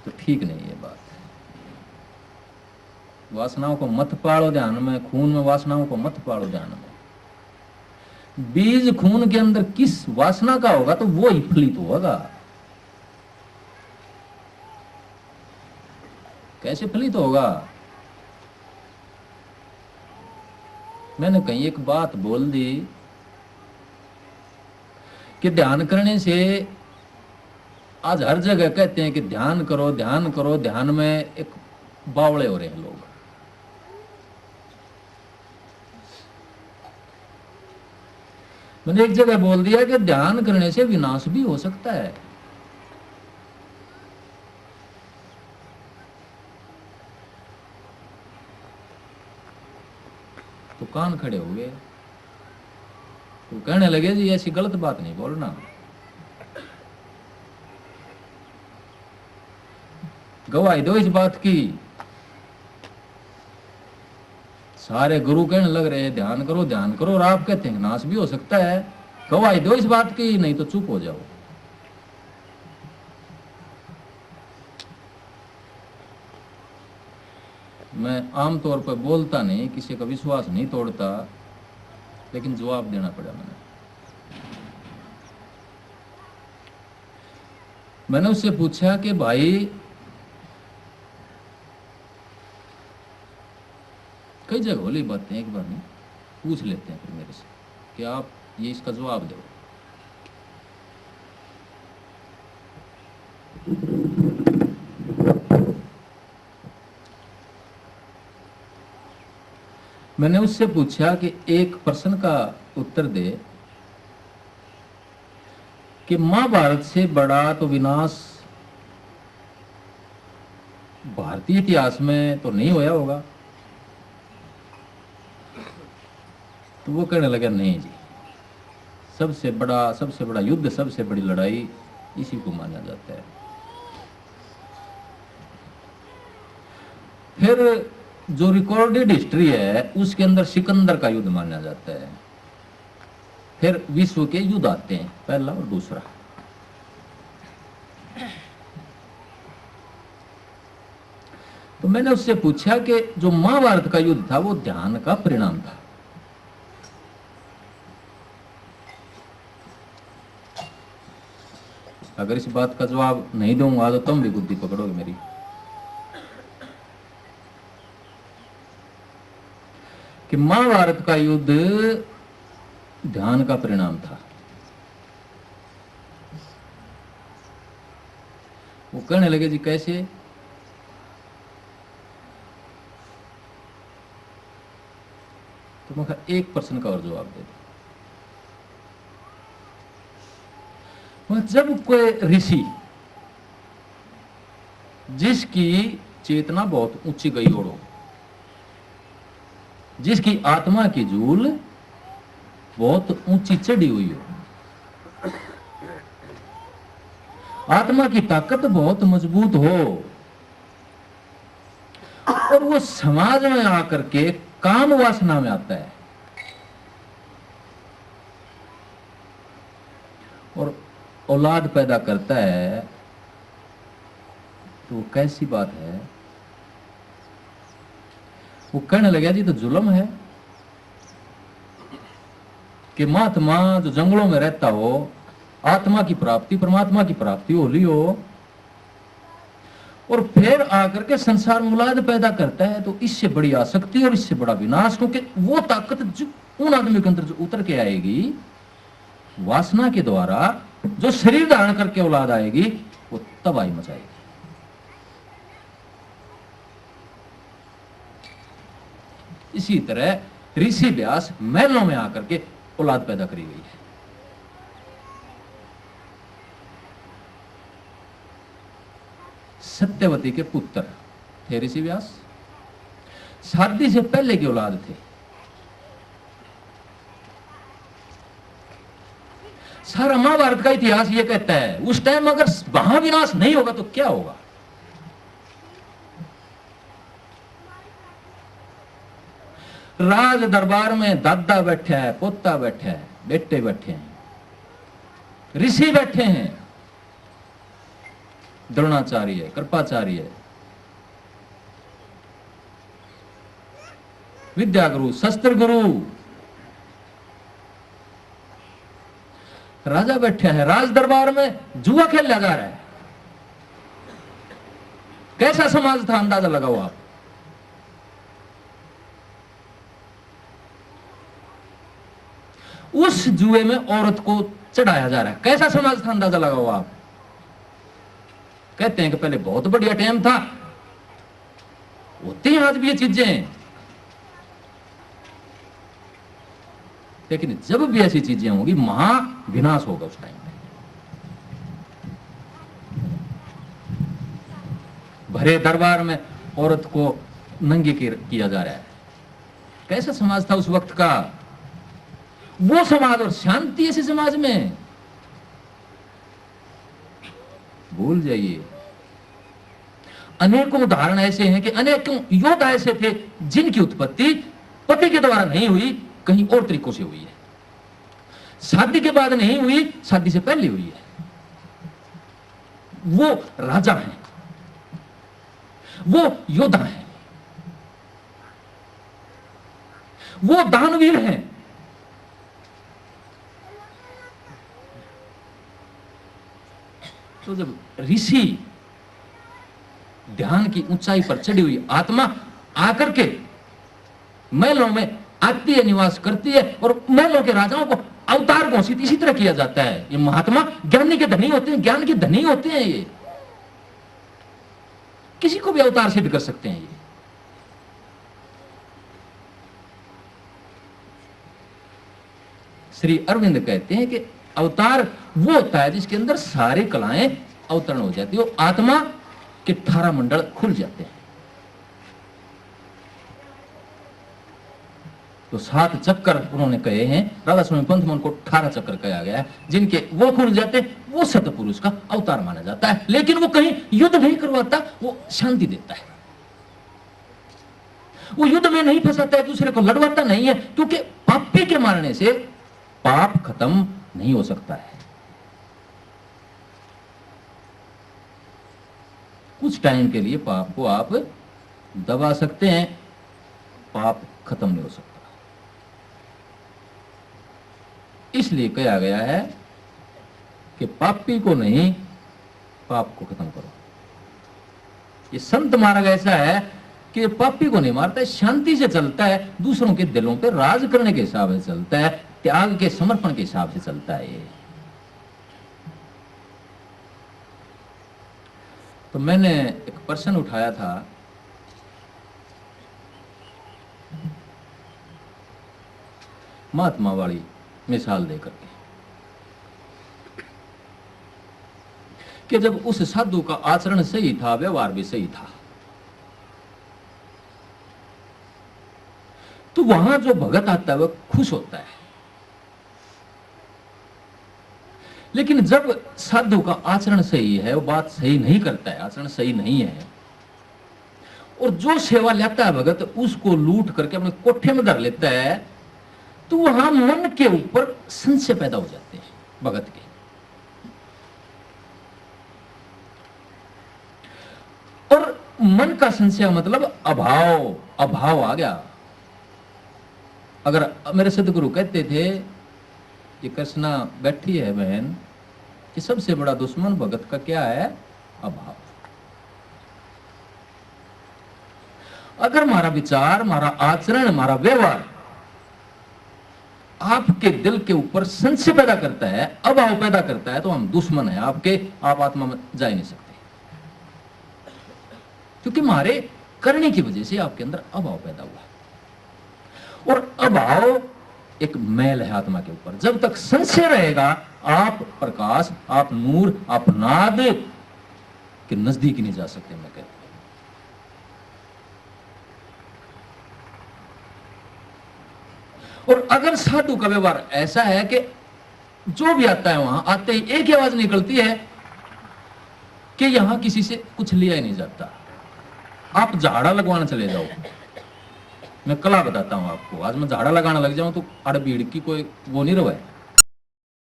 तो ठीक नहीं है बात। वासनाओं को मत पालो ध्यान में, खून में वासनाओं को मत पालो ध्यान में। बीज खून के अंदर किस वासना का होगा तो वो ही फलित होगा। कैसे फलित होगा? मैंने कहीं एक बात बोल दी कि ध्यान करने से, आज हर जगह कहते हैं कि ध्यान करो ध्यान करो, ध्यान में एक बावड़े हो रहे हैं लोग। मैंने एक जगह बोल दिया कि ध्यान करने से विनाश भी हो सकता है। तो कान खड़े हो गए, तो कहने लगे जी ऐसी गलत बात नहीं बोलना। गवाही दो इस बात की। सारे गुरु कहने लग रहे हैं ध्यान करो ध्यान करो, और आप कहते हैं नाश भी हो सकता है। गवाही दो इस बात की, नहीं तो चुप हो जाओ। मैं आमतौर पर बोलता नहीं, किसी का विश्वास नहीं तोड़ता, लेकिन जवाब देना पड़ा। मैंने उससे पूछा कि भाई कई जगह होली बातें, एक बार नहीं पूछ लेते हैं फिर मेरे से कि आप ये इसका जवाब दो। मैंने उससे पूछा कि एक प्रश्न का उत्तर दे कि महाभारत से बड़ा तो विनाश भारतीय इतिहास में तो नहीं होया होगा। तो वो कहने लगा नहीं जी, सबसे बड़ा युद्ध, सबसे बड़ी लड़ाई इसी को माना जाता है। फिर जो रिकॉर्डेड हिस्ट्री है उसके अंदर सिकंदर का युद्ध माना जाता है। फिर विश्व के युद्ध आते हैं, पहला और दूसरा। तो मैंने उससे पूछा कि जो महाभारत का युद्ध था वो ध्यान का परिणाम था। अगर इस बात का जवाब नहीं दूंगा तो तुम भी बुद्धि पकड़ोगे मेरी। कि महाभारत का युद्ध ध्यान का परिणाम था। वो कहने लगे जी कैसे? तो मैं कहा एक प्रश्न का और जवाब दे दो। जब कोई ऋषि जिसकी चेतना बहुत ऊंची गई हो, जिसकी आत्मा की झूल बहुत ऊंची चढ़ी हुई हो, आत्मा की ताकत बहुत मजबूत हो, और वो समाज में आकर के काम वासना में आता है और औलाद पैदा करता है, तो वो कैसी बात है? वो कहने लगा जी तो जुल्म है कि महात्मा जो जंगलों में रहता हो, आत्मा की प्राप्ति परमात्मा की प्राप्ति हो ली हो, और फिर आकर के संसार में औलाद पैदा करता है, तो इससे बड़ी आसक्ति और इससे बड़ा विनाश, क्योंकि वो ताकत जो उन आदमी के अंदर जो उतर के आएगी वासना के द्वारा, जो शरीर धारण करके औलाद आएगी, वो तबाही मचाएगी। इसी तरह ऋषि व्यास महलों में आकर के औलाद पैदा करी गई है। सत्यवती के पुत्र थे ऋषि व्यास, शादी से पहले की औलाद थे। सारा महाभारत का इतिहास यह कहता है उस टाइम अगर वहां विनाश नहीं होगा तो क्या होगा? राज दरबार में दादा बैठा है, पोता बैठा है, बेटे बैठे हैं, ऋषि बैठे हैं, द्रोणाचार्य, कृपाचार्य, विद्या गुरु, शस्त्र गुरु। राजा बैठे हैं राज दरबार में, जुआ खेला जा रहा है। कैसा समाज था अंदाजा लगाओ आप। उस जुए में औरत को चढ़ाया जा रहा है, कैसा समाज था अंदाजा लगाओ आप। कहते हैं कि पहले बहुत बढ़िया टाइम था, होती हैं आज भी ये चीजें, लेकिन जब भी ऐसी चीजें होंगी महा विनाश होगा उस टाइम में। भरे दरबार में औरत को नंगी किया जा रहा है, कैसा समाज था उस वक्त का। वो समाज और शांति ऐसे समाज में भूल जाइए। अनेकों उदाहरण ऐसे हैं कि अनेकों योद्धा ऐसे थे जिनकी उत्पत्ति पति के द्वारा नहीं हुई, कहीं और तरीकों से हुई है। शादी के बाद नहीं हुई, शादी से पहले हुई है। वो राजा हैं, वो योद्धा हैं, वो दानवीर हैं। तो जब ऋषि ध्यान की ऊंचाई पर चढ़ी हुई आत्मा आकर के महलों में आती है, निवास करती है, और महलों के राजाओं को अवतार घोषित इसी तरह किया जाता है। ये महात्मा ज्ञानी के धनी होते हैं, ज्ञान के धनी होते हैं। ये किसी को भी अवतार सिद्ध कर सकते हैं। ये श्री अरविंद कहते हैं कि अवतार वो होता है जिसके अंदर सारी कलाएं अवतरण हो जाती है, आत्मा के 18 मंडल खुल जाते हैं। तो 7 चक्कर उन्होंने कहे हैं, राधा स्वामी पंथ में उनको 18 चक्कर कहा गया है, जिनके वो खुल जाते, वो सतपुरुष का अवतार माना जाता है। लेकिन वो कहीं युद्ध नहीं करवाता, वो शांति देता है। वो युद्ध में नहीं फंसाता है, दूसरे को लड़वाता नहीं है, क्योंकि पापी के मारने से पाप खत्म नहीं हो सकता है। कुछ टाइम के लिए पाप को आप दबा सकते हैं, पाप खत्म नहीं हो सकता। इसलिए कहा गया है कि पापी को नहीं, पाप को खत्म करो। ये संत मार्ग ऐसा है कि पापी को नहीं मारता है, शांति से चलता है, दूसरों के दिलों पे राज करने के हिसाब से चलता है, त्याग के समर्पण के हिसाब से चलता है। ये तो मैंने एक प्रश्न उठाया था, महात्मा वाली मिसाल देकर के, कि जब उस साधु का आचरण सही था, व्यवहार भी सही था, तो वहां जो भगत आता है वह खुश होता है। लेकिन जब साधु का आचरण सही है, वो बात सही नहीं करता है, आचरण सही नहीं है, और जो सेवा लेता है भगत उसको लूट करके अपने कोठे में धर लेता है, तो वहां मन के ऊपर संशय पैदा हो जाते हैं भगत के। और मन का संशय मतलब अभाव, अभाव आ गया। अगर मेरे सदगुरु कहते थे, ये कृष्णा बैठी है बहन, कि सबसे बड़ा दुश्मन भगत का क्या है? अभाव। अगर हमारा विचार, हमारा आचरण, हमारा व्यवहार आपके दिल के ऊपर संशय पैदा करता है, अभाव पैदा करता है, तो हम दुश्मन है आपके, आप आत्मा में जा ही नहीं सकते, क्योंकि हमारे करने की वजह से आपके अंदर अभाव पैदा हुआ। और अभाव एक मैल है आत्मा के ऊपर। जब तक संशय रहेगा, आप प्रकाश, आप नूर, आप नाद के नजदीक नहीं जा सकते। मैं कहता हूं, और अगर साधु का व्यवहार ऐसा है कि जो भी आता है वहां आते ही एक ही आवाज निकलती है कि यहां किसी से कुछ लिया ही नहीं जाता, आप झाड़ा लगवाना चले जाओ। मैं कला बताता हूं आपको, आज मैं झाड़ा लगाना लग जाऊं तो अड़ भीड़ की कोई वो नहीं रहा है।